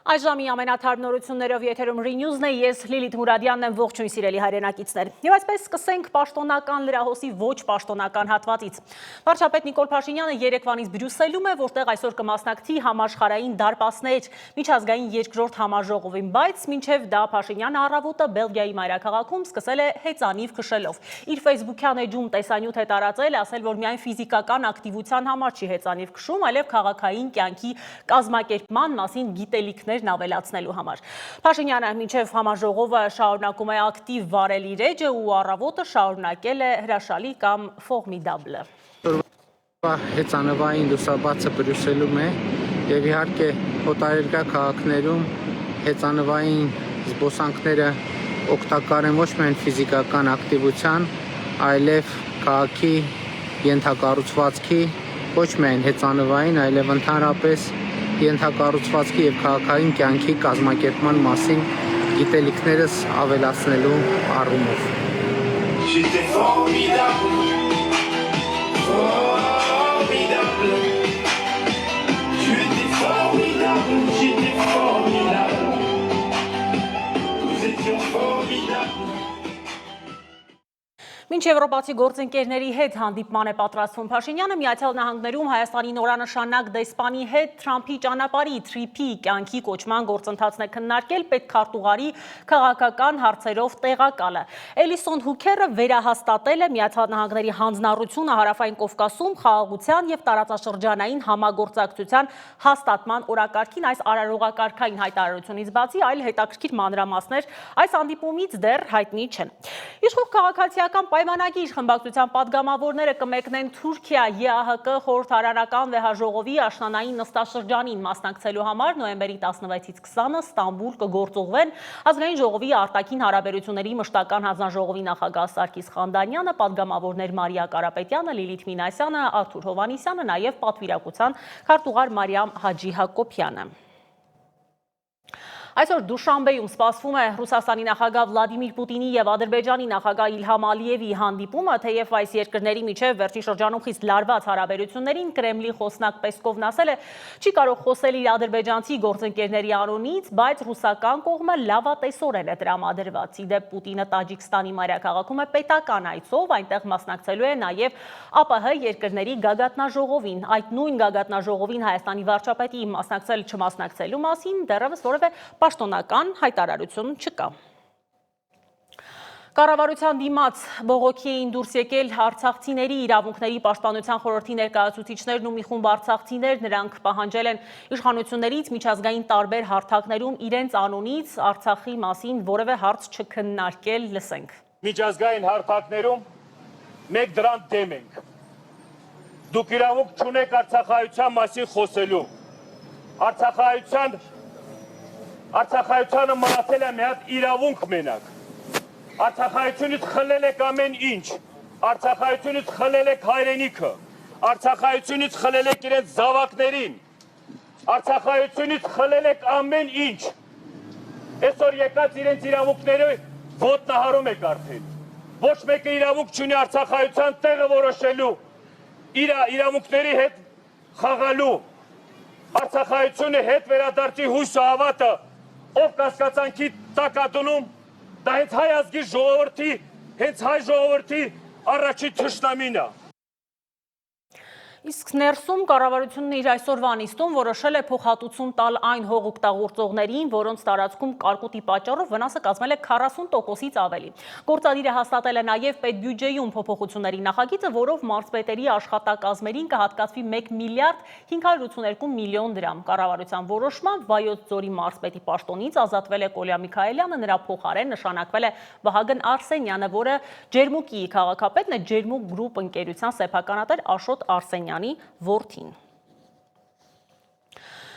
Այժմի ամենաթարմ նորություններով եթերում Renews-ն է, ես Լիլիթ Մուրադյանն եմ, ողջույն սիրելի հայրենակիցներ։ Եվ այսպես սկսենք պաշտոնական լրահոսի ոչ պաշտոնական հատվածից։ Վարչապետ Նիկոլ Փաշինյանը երեկվանից Բրյուսելում է, որտեղ այսօր կմասնակցի համաշխարհային դարպասներ միջազգային երկրորդ համաժողովին, բայց մինչև դա Փաշինյանը առավոտը Բելգիայի մայրաքաղաքում սկսել է հեծանիվ քշելով։ Իր Facebook-յան էջում տեսանյութ է տարածել, ասել, որ միայն ֆիզիկական ակտիվության համար չի հեծանիվ քշում, այլև քաղաքային կյանքի կազմակերպման մասին գիտելիքներ ավելացնելու համար։ Փաշինյանը մինչև համաժողովը շարունակում է ակտիվ վարել իր էջը ու առավոտը շարունակել է հրաշալի կամ ֆորմիդաբլը։ Հեծանվային լուսաբացը Բրյուսելում է եւ իհարկե օտարերկրյա քաղաքներում հեծանվային զբոսանքները օգտակար են ոչ միայն ֆիզիկական ակտիվության, այլև քաղաքի ենթակառուցվածքի ոչ միայն հեծանվային, այլև ընդհանրապես ենթակառուցվածքի եւ քաղաքային կյանքի կազմակերպման մասին գիտելիքներս ավելացնելու առումով։ Մինչ եվրոպացի գործընկերների հետ հանդիպման է պատրաստվում Փաշինյանը, Միացյալ Նահանգներում Հայաստանի նորանշանակ դեսպանի հետ Թրամփի ճանապարհի թրիփի կյանքի կոչման գործընթացն է քննարկել պետքարտուղարի քաղաքական հարցերով տեղակալը։ Էլիսոն Հուքերը վերահաստատել է Միացյալ Նահանգների հանձնառությունը Հարավային Կովկասում խաղաղության եւ տարածաշրջանային համագործակցության հաստատման օրակարգին։ Այս արարողակարգային հայտարարությունից բացի այլ հետաքրքիր մանրամասներ այս հանդիպումից դեռ հայտնի չեն։ Իշխող քաղաքացիական պայմանագիր խմբակցության падգամավորները կմեկնեն Թուրքիա ԵԱՀԿ խորհրդարանական վեհաժողովի աշնանային նստաշրջանին մասնակցելու համար նոյեմբերի 16-ից 20-ը Ստամբուլ կգործողվեն ազգային ժողովի արտաքին հարաբերությունների մշտական հանձնաժողովի նախագահ Սարգիս Խանդանյանը, падգամավորներ Մարիա Կարապետյանը, Լիլիթ Մինասյանը, Արթուր Հովհաննիսյանը, նաև պատվիրակության քարտուղար Մարիամ Հաջի Հակոբյանը։ Այսօր Դուշանբեում սպասվում է Ռուսաստանի նախագահ Վլադիմիր Պուտինի եւ Ադրբեջանի նախագահ Իլհամ Ալիևի հանդիպումը, թեև այս երկրների միջև վերջին շրջանում խիստ լարված հարաբերություններին Կրեմլի խոսնակ Պեսկովն ասել է, չի կարող խոսել իր ադրբեջանցի գործընկերների անունից, բայց ռուսական կողմը լավատեսորեն է տրամադրված։ Իդեպ Պուտինը Տաջիկստանի մայրաքաղաքում է պետական այցով, այնտեղ մասնակցելու է նաև ԱՊՀ երկրների գագաթնաժողովին։ Այդ նույն գագաթնաժողովին Հայաստանի վարչապետի մասնակցել-չմասնակցելու մասին դեռևս որևէ պաշտոնական հայտարարություն չկա։ Կառավարության դիմաց բողոքի էին դուրս եկել արցախցիների իրավունքների պաշտպանության խորհրդի ներկայացուցիչներն ու մի խումբ արցախցիներ, նրանք պահանջել են իշխանություններից միջազգային տարբեր հարթակներում իրենց անունից Արցախի մասին որևէ հարց չքննարկել, լսենք։ Միջազգային հարթակներում մեկ դրան դեմ ենք։ Դուք իրավունք չունեք արցախայության մասին խոսելու։ Արցախայությանը մնացել է մի հատ իրավունք մենակ։ Արցախայությունից խլել եք ամեն ինչ։ Արցախայությունից խլել եք հայրենիքը։ Արցախայությունից խլել եք իրենց զավակներին։ Արցախայությունից խլել եք ամեն ինչ։ Այսօր եկած իրենց իրավունքները ոտնահարում եք արդեն։ Ոչ մեկը իրավունք չունի արցախայության տեղը որոշելու, իր իրավունքների հետ խաղալու։ Արցախայությունը հետ վերադարձի հույսը հավատը, ով կասկածանքի տակատունում, դա հենց հայ ազգի ժողովրդի, հենց հայ ժողովրդի առաջին թշնամին է։ Իսկ ներսում կառավարությունն իր այսօրվա նիստում որոշել է փոխհատուցում տալ այն հողօգտագործողներին, որոնց տարածքում կարկուտի պատճառով վնասը կազմել է 40%-ից ավելի։ Գործադիրը հաստատել է նաև պետբյուջեում փոփոխությունների նախագիծը, որով մարզպետերի աշխատակազմերին կհատկացվի 1 միլիարդ 582 միլիոն դրամ։ Կառավարության որոշմամբ Վայոց ձորի մարզպետի պաշտոնից ազատվել է Կոլյա Միքայելյանը, նրա փոխարեն նշանակվել է Վահագն Արսենյանը, որը Ջերմուկի քաղաքապետն է Ջերմուկ գրուպ ընկերության սեփականատեր Աշոտ Արսենյանի որդին։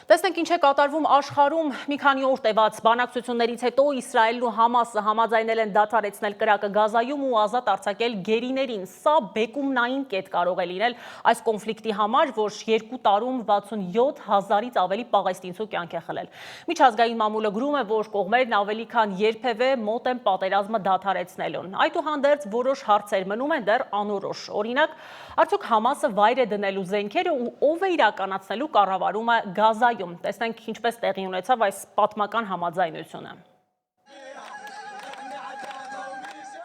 Տեսնենք ինչ է կատարվում աշխարհում։ Մի քանի օր տևած բանակցություններից հետո Իսրայելն ու Համասը համաձայնել են դադարեցնել կրակը Գազայում ու ազատ արձակել գերիներին։ Սա բեկումնային կետ կարող է լինել այս կոնֆլիկտի համար, որ 2 տարում 67,000-ից ավելի պաղեստինցու կյանք է խլել։ Միջազգային մամուլը գրում է, որ կողմերն ավելի քան երբևէ մոտ են պատերազմը դադարեցնելուն։ Այդուհանդերձ որոշ հարցեր մնում են դեռ անորոշ։ Օրինակ, արդյոք Համասը վայր է դնելու զենքերը ու ով է իրականացնելու կառավարումը Գազայում։ Գազայում։ Տեսնենք ինչպես տեղի ունեցավ այս պատմական համաձայնությունը։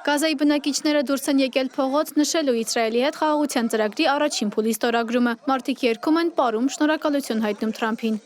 Գազայի բնակիչները դուրս են եկել փողոց նշելու Իսրայելի հետ խաղաղության ծրագրի առաջին փուլի ստորագրումը։ Մարդիկ երգում են, պարում, շնորհակալություն հայտնում Թրամփին։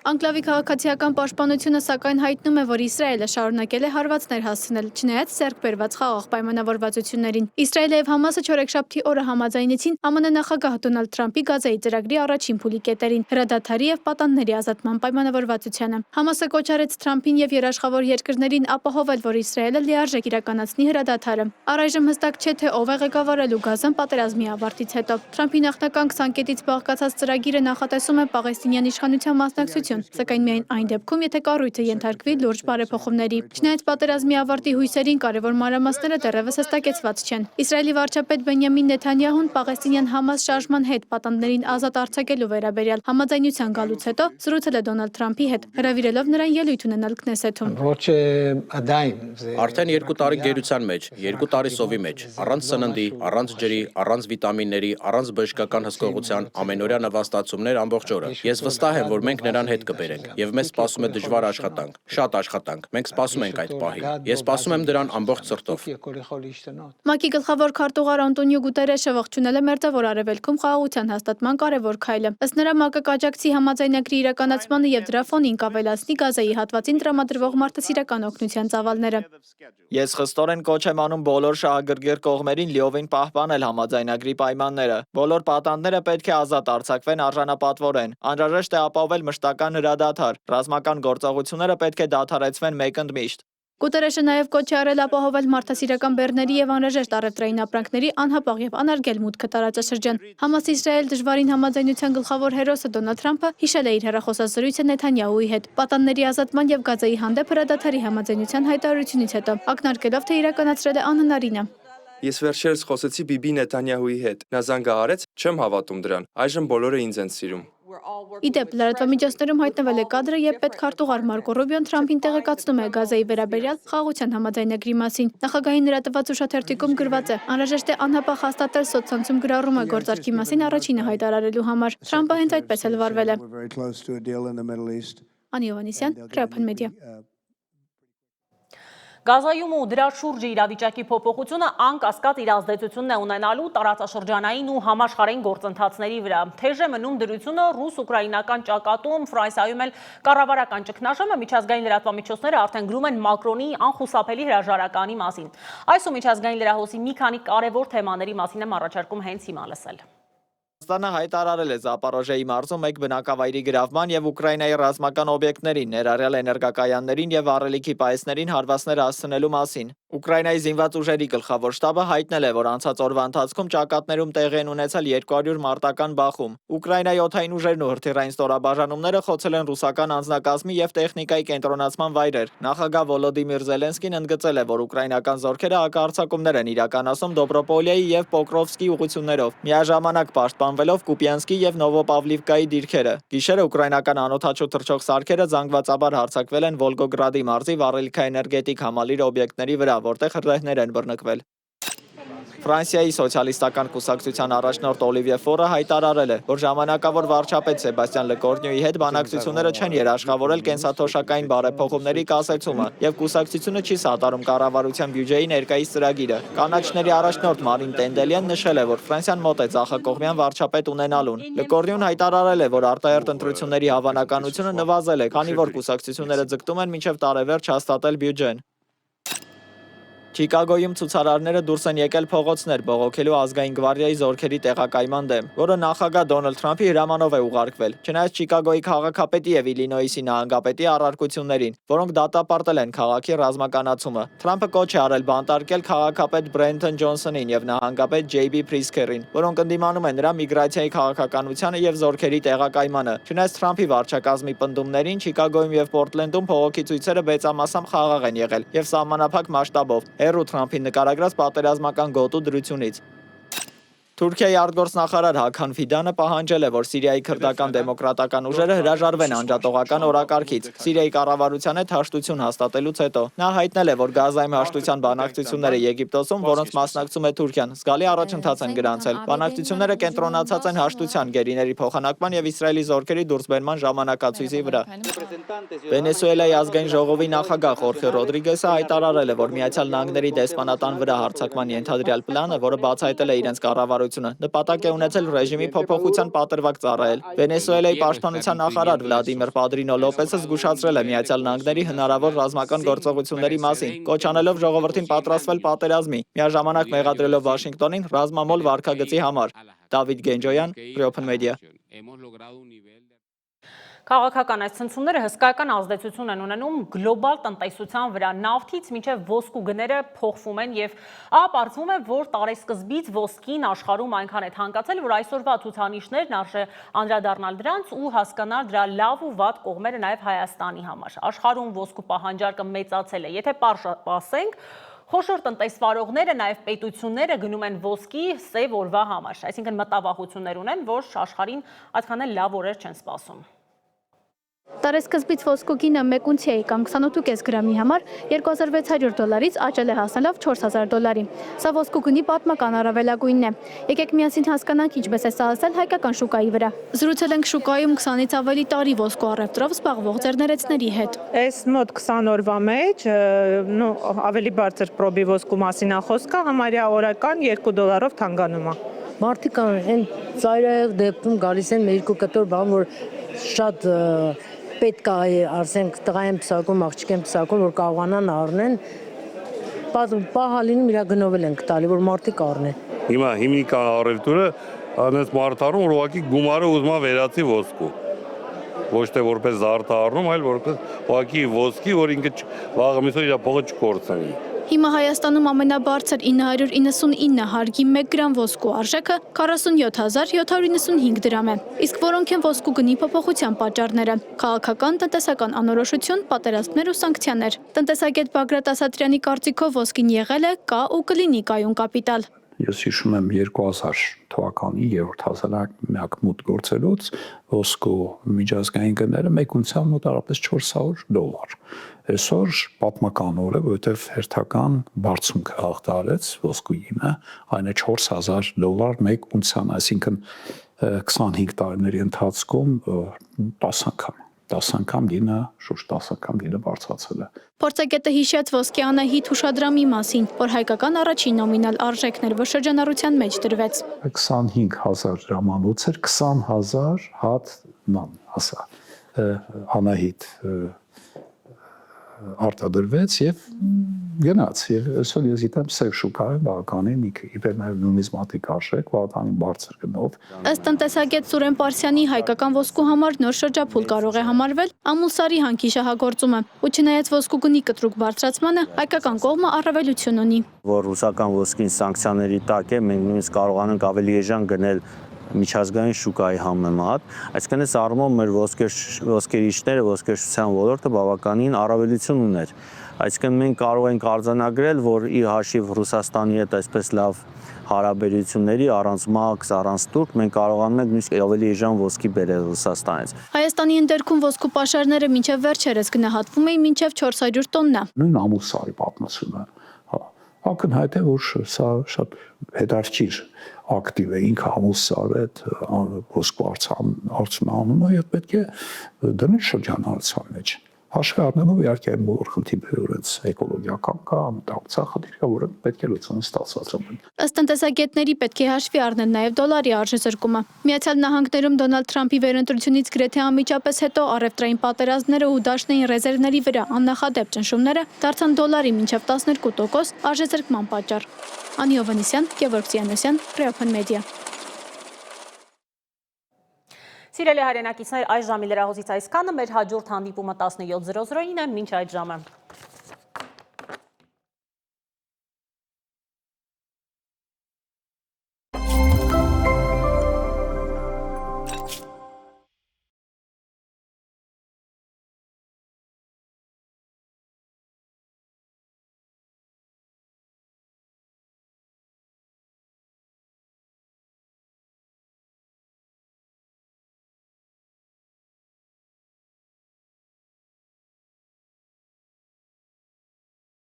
Անկլավի քաղաքացիական պաշտպանությունը սակայն հայտնում է, որ Իսրայելը շարունակել է հարվածներ հասցնել, չնայած ձեռք բերված խաղաղ պայմանավորվածություններին։ Իսրայելը եւ Համասը չորեքշաբթի օրը համաձայնեցին ԱՄՆ նախագահ Դոնալդ Թրամփի Գազայի ծրագրի առաջին փուլի կետերին, հրադադարի եւ պատանդների ազատման պայմանավորվածությանը։ Համասը կոչ արեց Թրամփին եւ երաշխավոր երկրներին ապահովել, որ Իսրայելը լիարժեք իրականացնի հրադադարը։ Առայժմ հստակ չէ, թե ով է ղեկավարելու Գազան պատերազմի ավարտից հետո։ Թրամփի նախնական 20 կետից բաղկացած ծրագիրը նախատեսում է պաղեստինյան իշխանության մասնակցություն, սակայն միայն այն դեպքում, եթե կառույցը ենթարկվի լուրջ բարեփոխումների։ Չնայած պատերազմի ավարտի հույսերին, կարևոր մանրամասները դեռևս հստակեցված չեն։ Իսրայելի վարչապետ Բենյամին Նեթանյահուն Պաղեստինյան Համաս շարժման հետ պատանդներին ազատ արձակելու վերաբերյալ համաձայնության գալուց հետո զրուցել է Դոնալդ Թրամփի հետ, հրավիրելով նրան ելույթ ունենալ Քնեսեթում։ Արդեն 2 տարի գերության մեջ, 2 տարի սովի մեջ, առանց սննդի, առանց ջրի, առանց վիտամինների, առանց բժշկական հսկողության, ամենօրյա նվաստացումներ ամբողջ օրը։ Ես վստահ եմ, որ մենք նրան հետ կբերենք, եւ մեզ սպասում է դժվար աշխատանք, շատ աշխատանք։ Մենք սպասում ենք այդ պահին։ Ես սպասում եմ դրան ամբողջ սրտով։ ՄԱԿ-ի գլխավոր քարտուղար Անտոնիո Գուտերեշը ողջունել է Մերձավոր Արևելքում խաղաղության հաստատման կարևոր քայլը։ Ըստ նրա, ՄԱԿ-ը կաջակցի համաձայնագրի իրականացմանը եւ դրա ֆոնին կավելացնի Գազայի հատվածին տրամադրվող մարդասիրական օգնության ծավալները։ Ես խստորեն կոչ եմ անում բոլոր շահագրգիռ կողմերին լիովին պահպանել համաձայնագրի պայմանները։ Բոլոր պատանդները պետք է ազատ արձակվեն արժանապատվորեն։ Անհրաժեշտ է ապահովել մշտական հրադադար։ Ռազմական գործողությունները պետք է դադարեցվեն մեկընդմիշտ։ Գուտերեշը նաև կոչ է արել ապահովել մարդասիրական բեռների եւ անհրաժեշտ առևտրային ապրանքների անհապաղ եւ անարգել մուտքը տարածաշրջան։ Համաս-Իսրայել դժվարին համաձայնության գլխավոր հերոսը Դոնալդ Թրամփը հիշել է իր հեռախոսազրույցը Նեթանյահուի հետ պատանդների ազատման եւ Գազայի հանդեպ հրադադարի համաձայնության հայտարարությունից հետո, ակնարկելով, թե իրականացրել է անհնարինը։ Ես վերջերս խոսեցի Բիբի Նեթանյահուի հետ։ Նա զանգահարեց, չեմ հավատում դրան։ Այժմ բոլորը ինձ են սիրում։ Իդեպ, լրատվամիջոցներում հայտնվել է կադրը, երբ պետքարտուղար Մարկո Ռուբիոն Թրամփին տեղեկացնում է Գազայի վերաբերյալ խաղաղության համաձայնագրի մասին։ Նախագահին նրա տված ուշաթերթիկում գրված է. անհրաժեշտ է անհապաղ հաստատել սոցցանցում գրառումը գործարքի մասին առաջինը հայտարարելու համար։ Թրամփը հենց այդպես էլ վարվել է։ Անի Հովհաննիսյան, Ռեապան մեդիա։ Գազայում ու դրա շուրջը իրավիճակի փոփոխությունը անկասկած իր ազդեցությունն է ունենալու տարածաշրջանային ու համաշխարհային գործընթացների վրա։ Թեժ է մնում դրությունը ռուս-ուկրաինական ճակատում, Ֆրանսիայում էլ կառավարական ճգնաժամը, միջազգային լրատվամիջոցները արդեն գրում են Մակրոնի անխուսափելի հրաժարականի մասին։ Այս ու միջազգային լրահոսի մի քանի կարևոր թեմաների մասին եմ առաջարկում հենց հիմա լսել։ Ռուսաստանը հայտարարել է Զապորոժիեի մարզում մեկ բնակավայրի գրավման եւ Ուկրաինայի ռազմական օբյեկտներին, ներառյալ էներգակայաններին եւ առելիքի պայեսներին հարվածներ հասցնելու մասին։ Ուկրաինայի զինված ուժերի գլխավոր շտաբը հայտնել է, որ անցած օրվա ընթացքում ճակատներում տեղի են ունեցել 200 մարտական բախում։ Ուկրաինայի օդային ուժերն ու հրթիռային ստորաբաժանումները խոցել են ռուսական անձնակազմի եւ տեխնիկայի կենտրոնացման վայրեր։ Նախագահ Վոլոդիմիր Զելենսկին ընդգծել է, որ ուկրաինական զորքերը հակահարձակումներ են իրականացում Դոբրոպոլիայի եւ Պոկրովսկի ուղղություններով, միաժամանակ պաշտպանվելով Կուպյանսկի եւ Նովոպավլիվկայի դիրքերը։ Գիշերը ուկրաինական անօդաչու թռչող սարքերը զանգվածաբար հարձակվել են Վոլգոգրադի մարզի վառելիքաէներգետիկ համալիր օբյեկտների վրա, որտեղ հրթիռներ են բռնկվել։ Ֆրանսիայի սոցիալիստական կուսակցության առաջնորդ Օլիվիե Ֆորը հայտարարել է, որ ժամանակավոր վարչապետ Սեբաստիան Լեկորնյուի հետ բանակցությունները չեն երաշխավորել կենսաթոշակային բարեփոխումների կասեցումը եւ կուսակցությունը չի սատարում կառավարության բյուջեի ներկայիս ծրագիրը։ Կանաչների առաջնորդ Մարին Տենդելյան նշել է, որ Ֆրանսիան մոտ է ցախակողմյան վարչապետ ունենալուն։ Լեկորնյուն հայտարարել է, որ արտահերտ ընտրությունների հավանականությունը նվազել է, քանի որ կուսակցությունները ձգտում են մինչև տարեվերջ հաստատել բյուջեն։ Չիկագոյում ցուցարարները դուրս են եկել փողոցներ բողոքելու ազգային գվարդիայի զորքերի տեղակայման դեմ, որը նախագահ Դոնալդ Թրամփի հրամանով է ուղարկվել, չնայած Չիկագոյի քաղաքապետի եւ Իլինոյսի նահանգապետի առարկություններին, որոնք դատապարտել են քաղաքի ռազմականացումը։ Թրամփը կոչ է արել բանտարկել քաղաքապետ Բրենթոն Ջոնսոնին եւ նահանգապետ Ջեյբի Պրիսքերին, որոնք ընդդիմանում են նրա միգրացիայի քաղաքականությանը եւ զորքերի տեղակայմանը։ Չնայած Թրամփի վարչակազմի պնդումներին Չիկագոյում եւ Պորտլենդում փողոքի ցույցերը մեծամասամբ խաղաղ են եղել եւ սահմանափակ մասշտաբով։ Հերու Թրամփին նկարագրած պատերազմական գոտու դրությունից։ Թուրքիայի արտգործնախարար Հական Ֆիդանը պահանջել է, որ Սիրիայի քրդական դեմոկրատական ուժերը հրաժարվեն անջատողական օրակարգից Սիրիայի կառավարության հետ հաշտություն հաստատելուց հետո։ Նա հայտնել է, որ Գազայում հաշտության բանակցությունները Եգիպտոսում, որոնց մասնակցում է Թուրքիան, զգալի առաջընթաց են գրանցել։ Բանակցությունները կենտրոնացած են հաշտության, գերիների փոխանակման եւ Իսրայելի զորքերի դուրսբերման ժամանակացույցի վրա։ Վենեսուելայի ազգային ժողովի նախագահ Խորխե Ռոդրիգեսը հայտարարել է, որ Միացյալ Նահանգների դեսպանատան վրա հարձակման ենթադրյալ պլանը, որը բացահայտել է իրենց կառավարությունը, նպատակ է ունեցել ռեժիմի փոփոխության պատրվակ ծառայել։ Վենեսուելայի պաշտպանության նախարար Վլադիմիր Պադրինո Լոպեսը զգուշացրել է Միացյալ Նահանգների հնարավոր ռազմական գործողությունների մասին, կոչ անելով ժողովրդին պատրաստվել պատերազմի, միաժամանակ մեղադրելով Վաշինգտոնին ռազմամոլ վարքագծի համար։ Դավիթ Գենջոյան, Open Media։ Քաղաքական այս ցնցումները հսկայական ազդեցություն են ունենում գլոբալ տնտեսության վրա, նավթից մինչև ոսկու գները փոխվում են եւ պարզվում է, որ տարեսկզբից ոսկին աշխարհում այնքան է թանկացել, որ այսօրվա ցուցանիշներն արժե անդրադառնալ դրանց ու հասկանալ դրա լավ ու վատ կողմերը նաեւ Հայաստանի համար։ Աշխարհում ոսկու պահանջարկը մեծացել է, եթե պարզենք, խոշոր տնտեսվարողները, նաև պետությունները գնում են ոսկի սև օրվա համար, այսինքն մտավախություններ ունեն, որ աշխարհին այդքան էլ լավ օրեր չեն սպասում։ Տարեսկզբից ոսկու գինը 1 ունցիայի կամ 28.5 գրամի համար $2600-ից աճել է հասնելով $4000։ Սա ոսկու գնի պատմական առավելագույնն է։ Եկեք միասին հասկանանք ինչպես է սա ասել հայկական շուկայի վրա։ Զրուցել ենք շուկայում 20-ից ավելի տարի ոսկու առևտրով զբաղվող ձեռներեցների հետ։ Այս մոտ 20 օրվա մեջ ավելի բարձր պրոբի ոսկու մասին է խոսքը, համարյա օրական $2 թանկանում է։ Մարդիկ են ծայրահեղ դեպքում գալիս են մեր 2 կտոր բան, որ շատ պետք է ասենք տղա են պսակում, աղջիկ են պսակում, որ կարողանան առնեն, պահալինում իրա գնովել են տալի, որ մարդիկ առնեն։ Հիմա հիմնիկա առևտուրը անց մարդարում որ ուղղակի գումարը ուզում է վերածի ոսկու։ Ոչ թե որպես զարդ առնում, այլ որպես ուղղակի ոսկի, որ ինքը վաղը միսօր իր փողը չկորցնի։ Հիմա Հայաստանում ամենաբարձր 999 հարգի 1 գրամ ոսկու արժեքը 47795 դրամ է։ Իսկ որոնք են ոսկու գնի փոփոխության պատճառները։ Քաղաքական, տնտեսական անորոշություն, պատերազմներ ու սանկցիաներ։ Տնտեսագետ Բագրատ Ասատրյանի կարծիքով ոսկին եղել է, կա ու կլինի կայուն կապիտալ։ Ես հիշում եմ 2000 թվականի 3-րդ հազարամյակ մուտք գործելուց ոսկու միջազգային գները 1 ունցիա մոտավորապես $400։ Այսօր պատմական օր է, որովհետև հերթական բարձունք հաղթարեց ոսկու գինը, այն է $4000 1 ունցիան, այսինքն 25 տարիների ընթացքում 10 անգամ գինը, շուրջ 10 անգամ գինը բարձրացել է։ Փորձագետը հիշեց ոսկի Անահիտ հուշադրամի մասին, որ հայկական առաջին նոմինալ արժեքն էր, որ շրջանառության մեջ դրվեց։ 25000 դրամանոց էր, 20000 հատ նան, ասա, Անահիտ արտադրվեց եւ գնաց եւ այսօր ես գիտեմ սև շուկայում բավականին իբր նաեւ նումիզմատիկ արժեք բավականին բարձր գնով։ Ըստ տնտեսագետ Սուրեն Պարսյանի հայկական ոսկու համար նոր շրջափուլ կարող է համարվել ամուլսարի հանքի շահագործումը, ու չնայած ոսկու գնի կտրուկ բարձրացմանը հայկական կողմը առավելություն ունի։ Որ ռուսական ոսկին սանկցիաների տակ է, մենք նույնիսկ կարողանանք ավելի էժան գնել միջազգային շուկայի համեմատ, այսինքն այս առումով մեր ոսկերիչները, ոսկերչության ոլորտը բավականին առավելություն ուներ։ Այսինքն մենք կարող ենք արձանագրել, որ ի հաշիվ Ռուսաստանի հետ այսպես լավ հարաբերությունների առանց մաքս, առանց турք մենք կարողանում ենք նույնիսկ ավելի էժան ոսկի բերել Ռուսաստանից։ Հայաստանի ընդերքում ոսկու պաշարները մինչև վերջերս գնահատվում էին մինչև 400 տոննա։ Նույն ամուսարի պատմությունը ակնհայտ է, որ սա շատ հետաքրքիր ակտիվ է, ինքը ամուսար է ոսկու արծմանումը եւ պետք է դնել շրջանառության մեջ։ Հաշվի առնելով իհարկե բոլոր խնդիրները, որոնց էկոլոգիական կամ մտածող խնդիրը, որոնք պետք է լուծեն ստացված են։ Ըստ տնտեսագետների պետք է հաշվի առնել նաև դոլարի արժեզրկումը։ Միացյալ Նահանգներում Դոնալդ Թրամփի վերընտրությունից գրեթե անմիջապես հետո առևտրային պատերազմները ու դաշնային ռեզերվների վրա աննախադեպ ճնշումները դարձան դոլարի մինչև 12% արժեզրկման պատճառ։ Անի Հովհաննիսյան, Գևորգ Զիանոսյան, Open Media։ Սիրելի հայրենակիցներ, այս ժամի լրահոսից այսքանը, մեր հաջորդ հանդիպումը 17:00-ին է, մինչ այդ ժամը։